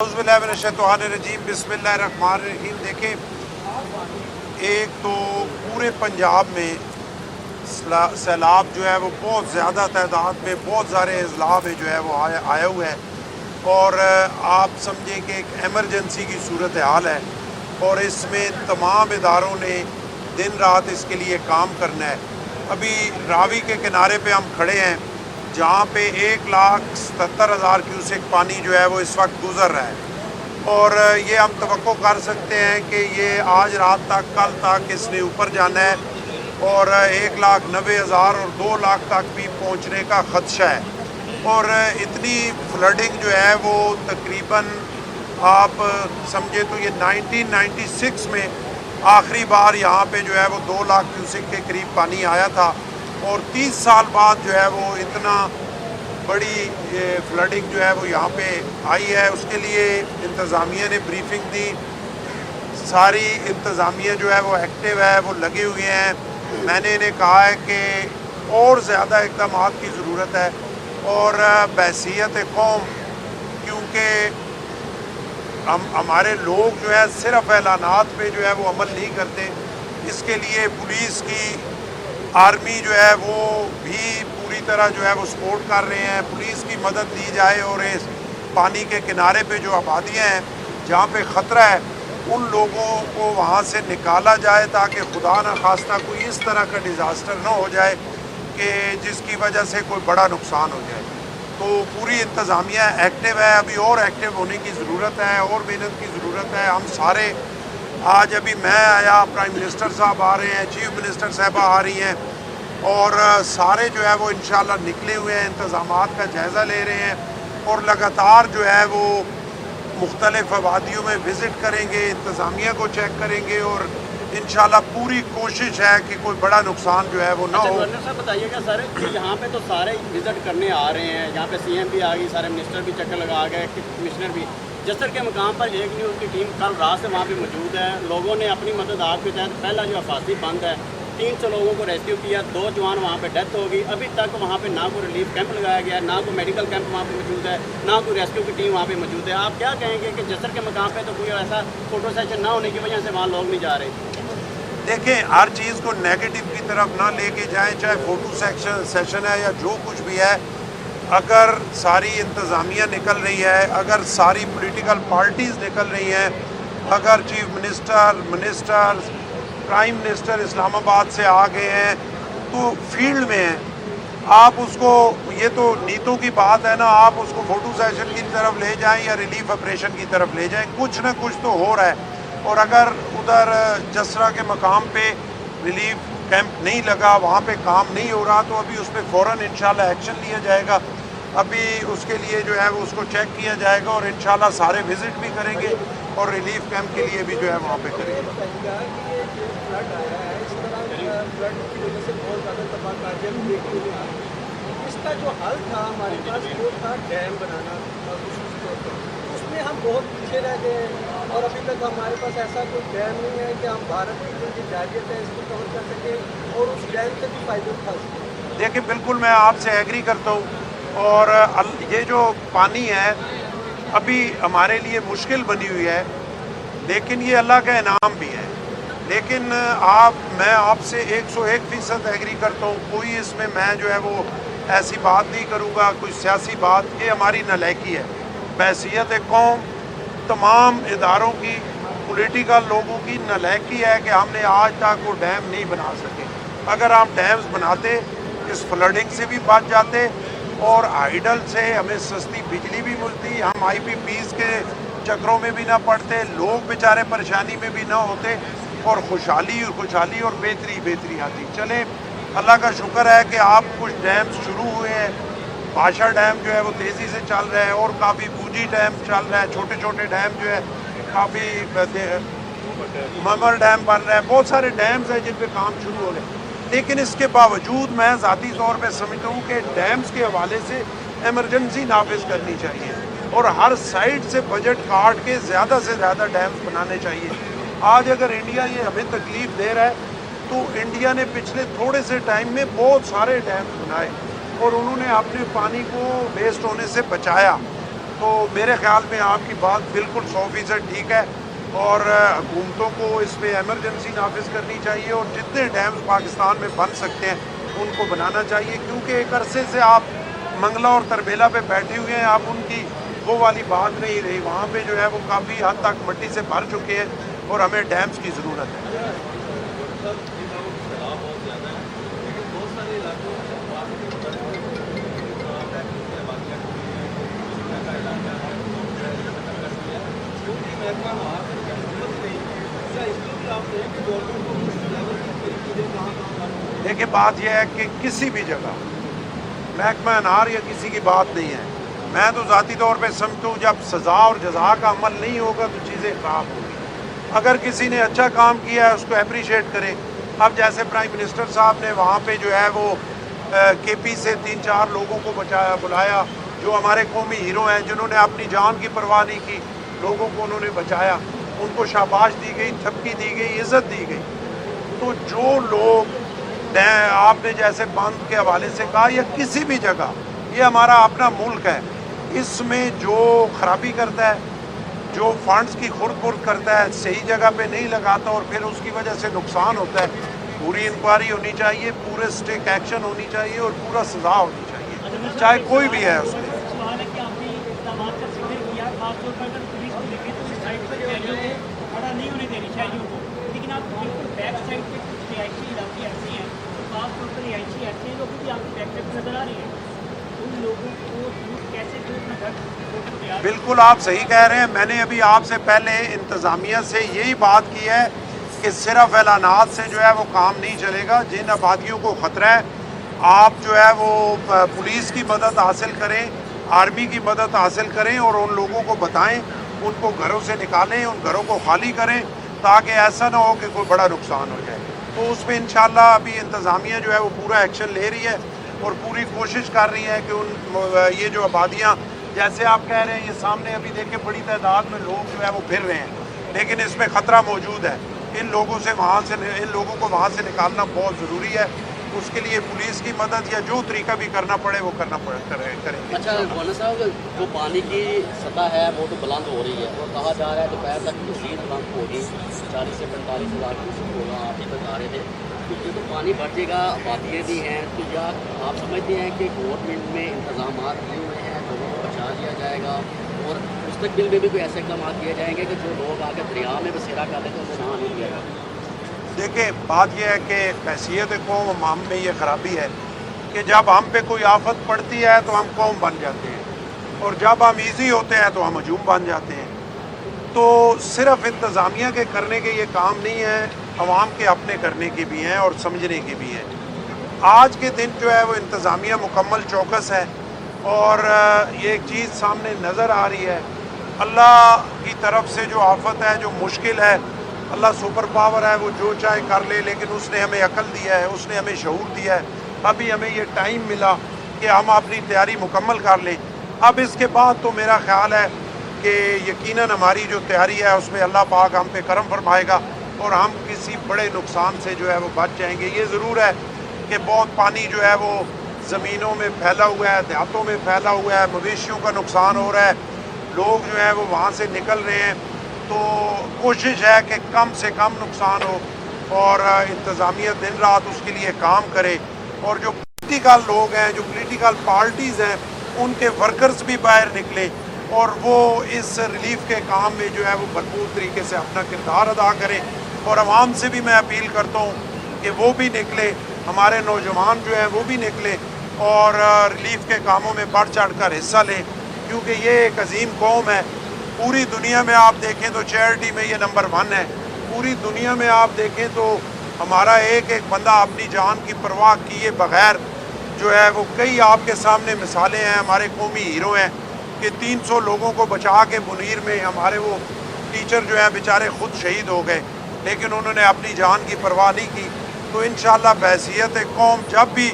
बिस्मिल्लाहिर्रहमानिर्रहीम बिस्मिल्लाहिर्रहमानिर्रहीम। देखें, एक तो पूरे पंजाब में सैलाब जो है वो बहुत ज़्यादा तादाद में बहुत सारे अजला में जो है वो आया हुआ है और आप समझें कि एक एमरजेंसी की सूरत हाल है और इसमें तमाम इदारों ने दिन रात इसके लिए काम करना है। अभी रावी के किनारे पे हम खड़े हैं जहाँ पे 1,77,000 क्यूसेक पानी जो है वो इस वक्त गुज़र रहा है और ये हम तवक्को कर सकते हैं कि ये आज रात तक कल तक इसने ऊपर जाना है और 1,90,000 और 2 लाख तक भी पहुँचने का ख़दशा है। और इतनी फ्लडिंग जो है वो तकरीबन आप समझे तो ये 1996 में आखिरी बार यहाँ पे जो है वो 2 लाख क्यूसेक के करीब पानी आया था और 30 साल बाद जो है वो इतना बड़ी ये फ्लडिंग जो है वो यहाँ पे आई है। उसके लिए इंतज़ामिया ने ब्रीफिंग दी, सारी इंतज़ामिया जो है वो एक्टिव है, वो लगे हुए हैं। मैंने इन्हें कहा है कि और ज़्यादा इक़दाम की ज़रूरत है और बहसीयत कौम, क्योंकि हमारे लोग जो है सिर्फ ऐलानात पे जो है वो अमल नहीं करते, इसके लिए पुलिस की आर्मी जो है वो भी पूरी तरह जो है वो सपोर्ट कर रहे हैं। पुलिस की मदद दी जाए और इस पानी के किनारे पे जो आबादियाँ हैं जहाँ पे ख़तरा है उन लोगों को वहाँ से निकाला जाए ताकि खुदा न खास्ता कोई इस तरह का डिज़ास्टर ना हो जाए कि जिसकी वजह से कोई बड़ा नुकसान हो जाए। तो पूरी इंतज़ामिया एक्टिव है, अभी और एक्टिव होने की ज़रूरत है और मेहनत की ज़रूरत है। हम सारे आज अभी मैं आया, प्राइम मिनिस्टर साहब आ रहे हैं, चीफ मिनिस्टर साहबा आ रही हैं और सारे जो है वो इंशाल्लाह निकले हुए हैं, इंतज़ामात का जायज़ा ले रहे हैं और लगातार जो है वो मुख्तलिफ़ आबादियों में विज़िट करेंगे, इंतज़ामिया को चेक करेंगे और इंशाल्लाह पूरी कोशिश है कि कोई बड़ा नुकसान जो है वो ना हो। गवर्नर साहब बताइएगा सर कि यहाँ पे तो सारे विज़िट करने आ रहे हैं, यहाँ पे सीएम भी आ गई, सारे मिनिस्टर भी चक्कर लगा गए, कमिश्नर भी। जसर के मकाम पर एक न्यूज़ की टीम कल रात से वहाँ पे मौजूद है। लोगों ने अपनी मदद आपके तहत पहला जो अफासी बंद है 300 लोगों को रेस्क्यू किया, 2 जवान वहाँ पे डेथ हो गई। अभी तक वहाँ पे ना कोई रिलीफ कैंप लगाया गया, ना कोई मेडिकल कैंप वहाँ पे मौजूद है, ना कोई रेस्क्यू की टीम वहाँ पे मौजूद है। आप क्या कहेंगे कि जसर के मकाम पे तो कोई ऐसा फोटो सेशन ना होने की वजह से वहाँ लोग नहीं जा रहे? देखें, हर चीज़ को नेगेटिव की तरफ ना लेके जाएं, चाहे फ़ोटो सेशन है या जो कुछ भी है। अगर सारी इंतज़ामिया निकल रही है, अगर सारी पॉलिटिकल पार्टीज़ निकल रही हैं, अगर chief minister prime minister Islamabad से आ गए हैं तो फील्ड में हैं, आप उसको, ये तो नीतों की बात है ना, आप उसको फ़ोटो सेशन की तरफ ले जाएं या रिलीफ ऑपरेशन की तरफ ले जाएं, कुछ ना कुछ तो हो रहा है। और अगर उधर जसरा के मकाम पे रिलीफ कैंप नहीं लगा, वहाँ पे काम नहीं हो रहा, तो अभी उस पर फ़ौरन इंशाल्लाह एक्शन लिया जाएगा। अभी उसके लिए जो है वो उसको चेक किया जाएगा और इंशाल्लाह सारे विज़िट भी करेंगे और रिलीफ कैंप के लिए भी जो है वहाँ पे करेंगे। इसका जो हल था हमारे पास वो था डैम बनाना, उसमें हम बहुत पीछे रह गए और अभी तक हमारे पास ऐसा कोई डैम नहीं है कि हम भारत की जो जारियत है इसको कवर कर सकें और उस डैम से भी फ़ायदा उठा सकें। देखिए, बिल्कुल मैं आपसे एग्री करता हूँ और ये जो पानी है अभी हमारे लिए मुश्किल बनी हुई है, लेकिन ये अल्लाह का इनाम भी है। लेकिन मैं आपसे 101% एग्री करता हूँ, कोई इसमें मैं जो है वो ऐसी बात नहीं करूँगा, कोई सियासी बात, ये हमारी नालायकी है। बहसीयत कौम तमाम इदारों की, पॉलिटिकल लोगों की नालायकी है कि हमने आज तक वो डैम नहीं बना सके। अगर आप डैम्स बनाते इस फ्लडिंग से भी बच जाते और हाइडल से हमें सस्ती बिजली भी मिलती, हम IPPs के चक्रों में भी ना पड़ते, लोग बेचारे परेशानी में भी ना होते और खुशहाली और बेहतरी आती। चले, अल्लाह का शुक्र है कि आप कुछ डैम्स शुरू हुए हैं। बादशाह डैम जो है वो तेज़ी से चल रहा है और काफ़ी बूजी डैम चल रहा है, छोटे छोटे डैम जो है काफ़ी, ममर डैम बन रहा है, बहुत सारे डैम्स हैं जिन पे काम शुरू हो गए। लेकिन इसके बावजूद मैं ज़ाती तौर पे समझता हूँ कि डैम्स के हवाले से एमरजेंसी नाफिज करनी चाहिए और हर साइड से बजट काट के ज़्यादा से ज़्यादा डैम्स बनाने चाहिए। आज अगर इंडिया ये हमें तकलीफ़ दे रहा है तो इंडिया ने पिछले थोड़े से टाइम में बहुत सारे डैम्स बनाए और उन्होंने अपने पानी को वेस्ट होने से बचाया। تو میرے خیال میں آپ کی بات بالکل 100% ٹھیک ہے، اور حکومتوں کو اس پہ ایمرجنسی نافذ کرنی چاہیے، اور جتنے ڈیمز پاکستان میں بن سکتے ہیں ان کو بنانا چاہیے، کیونکہ ایک عرصے سے آپ منگلا اور تربیلا پہ بیٹھے ہوئے ہیں، آپ ان کی وہ والی بات نہیں رہی، وہاں پہ جو ہے وہ کافی حد تک مٹی سے بھر چکے ہیں اور ہمیں ڈیمز کی ضرورت ہے۔ دیکھیں بات یہ ہے کہ کسی بھی جگہ محکمہ انہار یا کسی کی بات نہیں ہے، میں تو ذاتی طور پہ سمجھتا ہوں جب سزا اور جزا کا عمل نہیں ہوگا تو چیزیں خراب ہوگی۔ اگر کسی نے اچھا کام کیا ہے اس کو اپریشیٹ کرے۔ اب جیسے پرائم منسٹر صاحب نے وہاں پہ جو ہے وہ کے پی سے 3-4 لوگوں کو بلایا جو ہمارے قومی ہیرو ہیں، جنہوں نے اپنی جان کی پرواہ نہیں کی، لوگوں کو انہوں نے بچایا، ان کو شاباش دی گئی، تھپکی دی گئی، عزت دی گئی۔ تو جو لوگ آپ نے جیسے بند کے حوالے سے کہا یا کسی بھی جگہ، یہ ہمارا اپنا ملک ہے، اس میں جو خرابی کرتا ہے، جو فنڈز کی خورد برد کرتا ہے، صحیح جگہ پہ نہیں لگاتا اور پھر اس کی وجہ سے نقصان ہوتا ہے، پوری انکوائری ہونی چاہیے، پورے اسٹرکٹ ایکشن ہونی چاہیے اور پورا سزا ہونی چاہیے، چاہے کوئی بھی ہے اس میں۔ سوال ہے کہ آپ نے اقدامات کا ذکر کیا، خاص طور پر اگر پولیس کو دیکھیں تو اس سائڈ پر شہریوں کو کھڑا نہیں ہونے دے رہی شہریوں کو، لیکن آپ بالکل بیک سائڈ پہ کچھ رہائشی علاقے ایسے ہیں، خاص طور پر رہائشی ایسے ہیں لوگ بھی آپ کی بیک سائڈ پہ نظر آ رہی ہیں، ان لوگوں کو دور کیسے دور اپنا گھر؟ بالکل آپ صحیح کہہ رہے ہیں۔ میں نے ابھی آپ سے پہلے انتظامیہ سے یہی بات کی ہے کہ صرف اعلانات سے جو ہے وہ کام نہیں چلے گا، جن آبادیوں کو خطرہ ہے آپ جو ہے وہ پولیس کی مدد حاصل کریں، آرمی کی مدد حاصل کریں اور ان لوگوں کو بتائیں، ان کو گھروں سے نکالیں، ان گھروں کو خالی کریں تاکہ ایسا نہ ہو کہ کوئی بڑا نقصان ہو جائے۔ تو اس میں انشاءاللہ ابھی انتظامیہ جو ہے وہ پورا ایکشن لے رہی ہے اور پوری کوشش کر رہی ہے کہ یہ جو آبادیاں جیسے آپ کہہ رہے ہیں، یہ سامنے ابھی دیکھیں بڑی تعداد میں لوگ جو ہے وہ پھر رہے ہیں، لیکن اس میں خطرہ موجود ہے، ان لوگوں کو وہاں سے نکالنا بہت ضروری ہے۔ اس کے لیے پولیس کی مدد یا جو طریقہ بھی کرنا پڑے وہ کریں گے۔ اچھا مولانا صاحب، جو پانی کی سطح ہے وہ تو بلند ہو رہی ہے اور کہا جا رہا ہے دوپہر تک مزید بلند ہوگی، 40 سے 45 ہزار کوسک ہوگا، آپ ہی بتا رہے تھے۔ تو یہ تو پانی بڑھ جائے گا، آبادیاں بھی ہیں، تو یا آپ سمجھتے ہیں کہ گورنمنٹ میں انتظامات کیے ہوئے ہیں، لوگوں کو بچا لیا جائے گا اور مستقبل میں بھی کوئی ایسے اقدامات کیے جائیں گے کہ جو لوگ آ کے دریا میں بسیرا کر لیں تو ان کو نہ آنے دیا جائے؟ دیکھیں بات یہ ہے کہ حیثیت قوم ہم میں یہ خرابی ہے کہ جب ہم پہ کوئی آفت پڑتی ہے تو ہم قوم بن جاتے ہیں، اور جب ہم ایزی ہوتے ہیں تو ہم ہجوم بن جاتے ہیں۔ تو صرف انتظامیہ کے کرنے کے یہ کام نہیں ہے، عوام کے اپنے کرنے کے بھی ہیں اور سمجھنے کے بھی ہیں۔ آج کے دن جو ہے وہ انتظامیہ مکمل چوکس ہے اور یہ ایک چیز سامنے نظر آ رہی ہے، اللہ کی طرف سے جو آفت ہے، جو مشکل ہے، اللہ سپر پاور ہے، وہ جو چاہے کر لے، لیکن اس نے ہمیں عقل دیا ہے، اس نے ہمیں شعور دیا ہے۔ ابھی ہمیں یہ ٹائم ملا کہ ہم اپنی تیاری مکمل کر لیں۔ اب اس کے بعد تو میرا خیال ہے کہ یقیناً ہماری جو تیاری ہے اس میں اللہ پاک ہم پہ کرم فرمائے گا اور ہم کسی بڑے نقصان سے جو ہے وہ بچ جائیں گے۔ یہ ضرور ہے کہ بہت پانی جو ہے وہ زمینوں میں پھیلا ہوا ہے، دیہاتوں میں پھیلا ہوا ہے، مویشیوں کا نقصان ہو رہا ہے، لوگ جو ہے وہ وہاں سے نکل رہے ہیں۔ تو کوشش ہے کہ کم سے کم نقصان ہو اور انتظامیہ دن رات اس کے لیے کام کرے، اور جو پولیٹیکل لوگ ہیں، جو پولیٹیکل پارٹیز ہیں، ان کے ورکرز بھی باہر نکلیں اور وہ اس ریلیف کے کام میں جو ہے وہ بھرپور طریقے سے اپنا کردار ادا کریں۔ اور عوام سے بھی میں اپیل کرتا ہوں کہ وہ بھی نکلے، ہمارے نوجوان جو ہیں وہ بھی نکلیں اور ریلیف کے کاموں میں بڑھ چڑھ کر حصہ لیں، کیونکہ یہ ایک عظیم قوم ہے۔ پوری دنیا میں آپ دیکھیں تو چیریٹی میں یہ نمبر 1 ہے۔ پوری دنیا میں آپ دیکھیں تو ہمارا ایک ایک بندہ اپنی جان کی پرواہ کیے بغیر جو ہے وہ کئی آپ کے سامنے مثالیں ہیں، ہمارے قومی ہیرو ہیں کہ 300 لوگوں کو بچا کے منیر میں ہمارے وہ ٹیچر جو ہیں بیچارے خود شہید ہو گئے، لیکن انہوں نے اپنی جان کی پرواہ نہیں کی۔ تو انشاءاللہ بحیثیت قوم جب بھی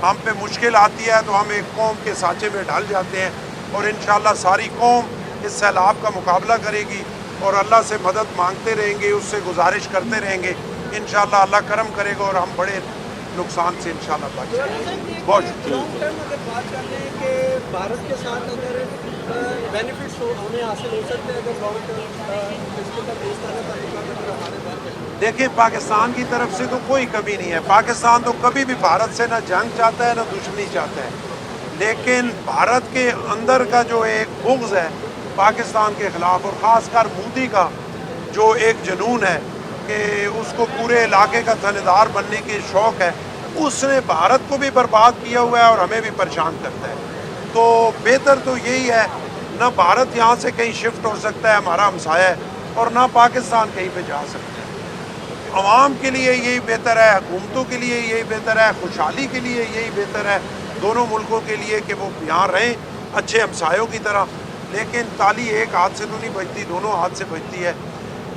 ہم پہ مشکل آتی ہے تو ہم ایک قوم کے سانچے میں ڈھل جاتے ہیں، اور انشاءاللہ ساری قوم اس سیلاب کا مقابلہ کرے گی اور اللہ سے مدد مانگتے رہیں گے، اس سے گزارش کرتے رہیں گے۔ انشاءاللہ اللہ کرم کرے گا اور ہم بڑے نقصان سے انشاءاللہ بچ جائیں گے۔ بہت شکریہ۔ لانگ ٹرم اگر بات کر لیں کہ بھارت کے ساتھ اگر बेनिफिट्स हमें हासिल हो सकते हैं अगर लॉन्ग टर्म इसके साथ दोस्ताना ताल्लुकात अगर हमारे बाहर। देखिए, पाकिस्तान की तरफ से तो कोई कमी नहीं है। पाकिस्तान तो कभी भी भारत से ना जंग चाहता है ना दुश्मनी चाहता है, लेकिन भारत के अंदर का जो एक बुग़्ज़ है पाकिस्तान के ख़िलाफ़, और ख़ासकर मोदी का जो एक जुनून है कि उसको पूरे इलाके का थानेदार बनने की शौक़ है, उसने भारत को भी बर्बाद किया हुआ है और हमें भी परेशान करता है। तो बेहतर तो यही है, ना भारत यहाँ से कहीं शिफ्ट हो सकता है, हमारा हमसाया है, और ना पाकिस्तान कहीं पे जा सकता है। अवाम के लिए यही बेहतर है, हुकूमतों के लिए यही बेहतर है, खुशहाली के लिए यही बेहतर है, दोनों मुल्कों के लिए कि वो यहाँ रहें अच्छे हमसायों की तरह। लेकिन ताली एक हाथ से तो नहीं बजती, दोनों हाथ से बजती है।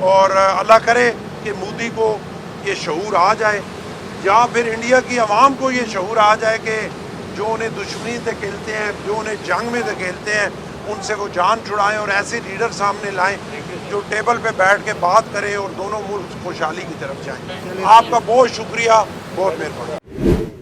और अल्लाह करे कि मोदी को ये शऊर आ जाए, या फिर इंडिया की आवाम को ये शऊर आ जाए कि जो उन्हें दुश्मनी धकेलते हैं, जो उन्हें जंग में धकेलते हैं, उनसे वो जान छुड़ाएं और ऐसे लीडर सामने लाएं जो टेबल पे बैठ के बात करें और दोनों मुल्क खुशहाली की तरफ जाएं। आपका बहुत शुक्रिया, बहुत मेहरबानी।